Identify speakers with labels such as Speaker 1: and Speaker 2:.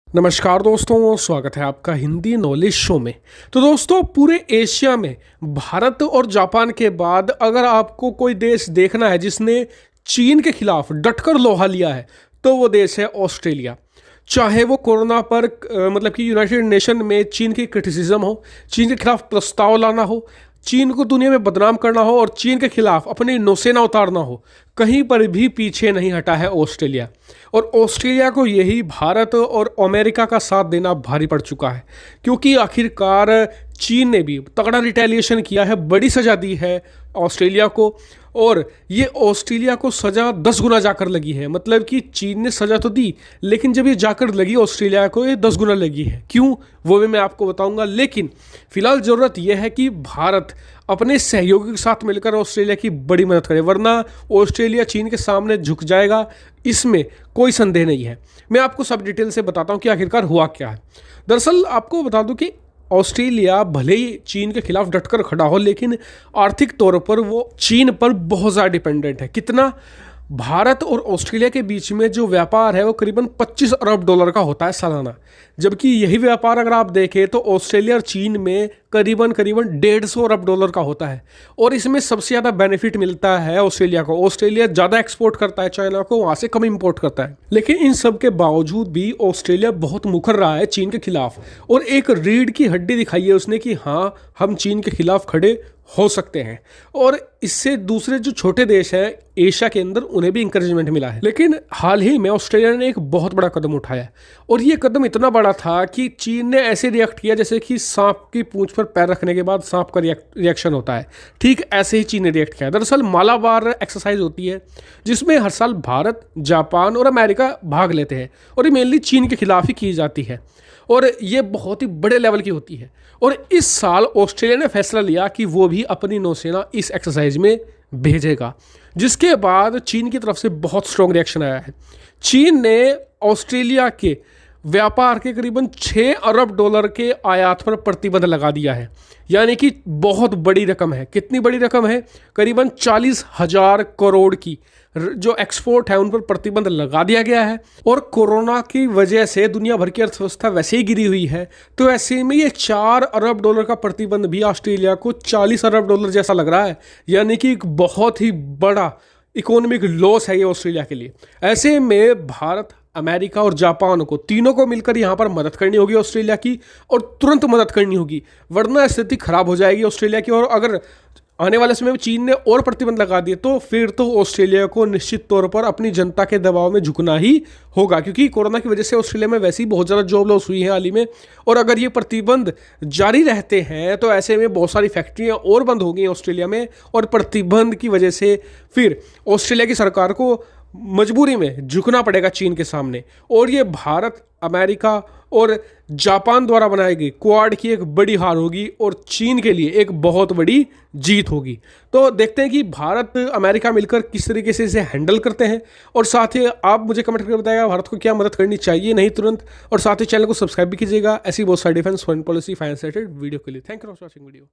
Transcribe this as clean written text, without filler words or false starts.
Speaker 1: नमस्कार दोस्तों, स्वागत है आपका हिंदी नॉलेज शो में। तो दोस्तों, पूरे एशिया में भारत और जापान के बाद अगर आपको कोई देश देखना है जिसने चीन के खिलाफ डटकर लोहा लिया है तो वो देश है ऑस्ट्रेलिया। चाहे वो कोरोना पर मतलब कि यूनाइटेड नेशन में चीन की क्रिटिसिज्म हो, चीन के खिलाफ प्रस्ताव लाना हो, चीन को दुनिया में बदनाम करना हो और चीन के खिलाफ अपनी नौसेना उतारना हो, कहीं पर भी पीछे नहीं हटा है ऑस्ट्रेलिया। और ऑस्ट्रेलिया को यही भारत और अमेरिका का साथ देना भारी पड़ चुका है, क्योंकि आखिरकार चीन ने भी तगड़ा रिटेलिएशन किया है, बड़ी सज़ा दी है ऑस्ट्रेलिया को। और ये ऑस्ट्रेलिया को सज़ा 10 गुना जाकर लगी है। मतलब कि चीन ने सज़ा तो दी, लेकिन जब ये जाकर लगी ऑस्ट्रेलिया को, ये 10 गुना लगी है। क्यों, वो भी मैं आपको बताऊंगा। लेकिन फिलहाल ज़रूरत यह है कि भारत अपने सहयोगी के साथ मिलकर ऑस्ट्रेलिया की बड़ी मदद करे, वरना ऑस्ट्रेलिया चीन के सामने झुक जाएगा, इसमें कोई संदेह नहीं है। मैं आपको सब डिटेल से बताता हूँ कि आखिरकार हुआ क्या है। दरअसल आपको बता दूं कि ऑस्ट्रेलिया भले ही चीन के खिलाफ डटकर खड़ा हो, लेकिन आर्थिक तौर पर वो चीन पर बहुत ज़्यादा डिपेंडेंट है। कितना? भारत और ऑस्ट्रेलिया के बीच में जो व्यापार है वो करीबन 25 अरब डॉलर का होता है सालाना, जबकि यही व्यापार अगर आप देखें तो ऑस्ट्रेलिया और चीन में करीबन 150 अरब डॉलर का होता है। और इसमें सबसे ज़्यादा बेनिफिट मिलता है ऑस्ट्रेलिया को। ऑस्ट्रेलिया ज़्यादा एक्सपोर्ट करता है चाइना को, वहाँ से कम इंपोर्ट करता है। लेकिन इन सब के बावजूद भी ऑस्ट्रेलिया बहुत मुखर रहा है चीन के खिलाफ, और एक रीढ़ की हड्डी दिखाई है उसने कि हाँ, हम चीन के खिलाफ खड़े हो सकते हैं। और इससे दूसरे जो छोटे देश हैं एशिया के अंदर, उन्हें भी इंकरेजमेंट मिला है। लेकिन हाल ही में ऑस्ट्रेलिया ने एक बहुत बड़ा कदम उठाया, और ये कदम इतना बड़ा था कि चीन ने ऐसे रिएक्ट किया जैसे कि सांप की पूंछ पर पैर रखने के बाद सांप का रिएक्शन होता है। ठीक ऐसे ही चीन ने रिएक्ट किया। दरअसल मालाबार एक्सरसाइज होती है जिसमें हर साल भारत, जापान और अमेरिका भाग लेते हैं, और ये मेनली चीन के खिलाफ ही की जाती है, और ये बहुत ही बड़े लेवल की होती है। और इस साल ऑस्ट्रेलिया ने फैसला लिया कि वो भी अपनी नौसेना इस एक्सरसाइज में भेजेगा, जिसके बाद चीन की तरफ से बहुत स्ट्रॉन्ग रिएक्शन आया है। चीन ने ऑस्ट्रेलिया के व्यापार के करीबन 6 अरब डॉलर के आयात पर प्रतिबंध लगा दिया है, यानी कि बहुत बड़ी रकम है। कितनी बड़ी रकम है? करीबन 40,000 करोड़ की जो एक्सपोर्ट है उन पर प्रतिबंध लगा दिया गया है। और कोरोना की वजह से दुनिया भर की अर्थव्यवस्था वैसे ही गिरी हुई है, तो ऐसे में ये 4 अरब डॉलर का प्रतिबंध भी ऑस्ट्रेलिया को 40 अरब डॉलर जैसा लग रहा है, यानी कि एक बहुत ही बड़ा इकोनॉमिक लॉस है ये ऑस्ट्रेलिया के लिए। ऐसे में भारत, अमेरिका और जापान को, तीनों को मिलकर यहाँ पर मदद करनी होगी ऑस्ट्रेलिया की, और तुरंत मदद करनी होगी, वरना स्थिति खराब हो जाएगी ऑस्ट्रेलिया की। और अगर आने वाले समय में चीन ने और प्रतिबंध लगा दिए तो फिर तो ऑस्ट्रेलिया को निश्चित तौर पर अपनी जनता के दबाव में झुकना ही होगा, क्योंकि कोरोना की वजह से ऑस्ट्रेलिया में वैसे ही बहुत ज़्यादा जॉब लॉस हुई है हाल ही में। और अगर ये प्रतिबंध जारी रहते हैं तो ऐसे में बहुत सारी फैक्ट्रियाँ और बंद हो गई ऑस्ट्रेलिया में, और प्रतिबंध की वजह से फिर ऑस्ट्रेलिया की सरकार को मजबूरी में झुकना पड़ेगा चीन के सामने। और ये भारत, अमेरिका और जापान द्वारा बनाई गई क्वाड की एक बड़ी हार होगी, और चीन के लिए एक बहुत बड़ी जीत होगी। तो देखते हैं कि भारत, अमेरिका मिलकर किस तरीके से इसे हैंडल करते हैं। और साथ ही आप मुझे कमेंट करके बताइएगा भारत को क्या मदद करनी चाहिए, नहीं तुरंत। और साथ ही चैनल को सब्सक्राइब भी कीजिएगा ऐसी बहुत सारी defence, foreign policy, finance related video के लिए। Thank you for watching video.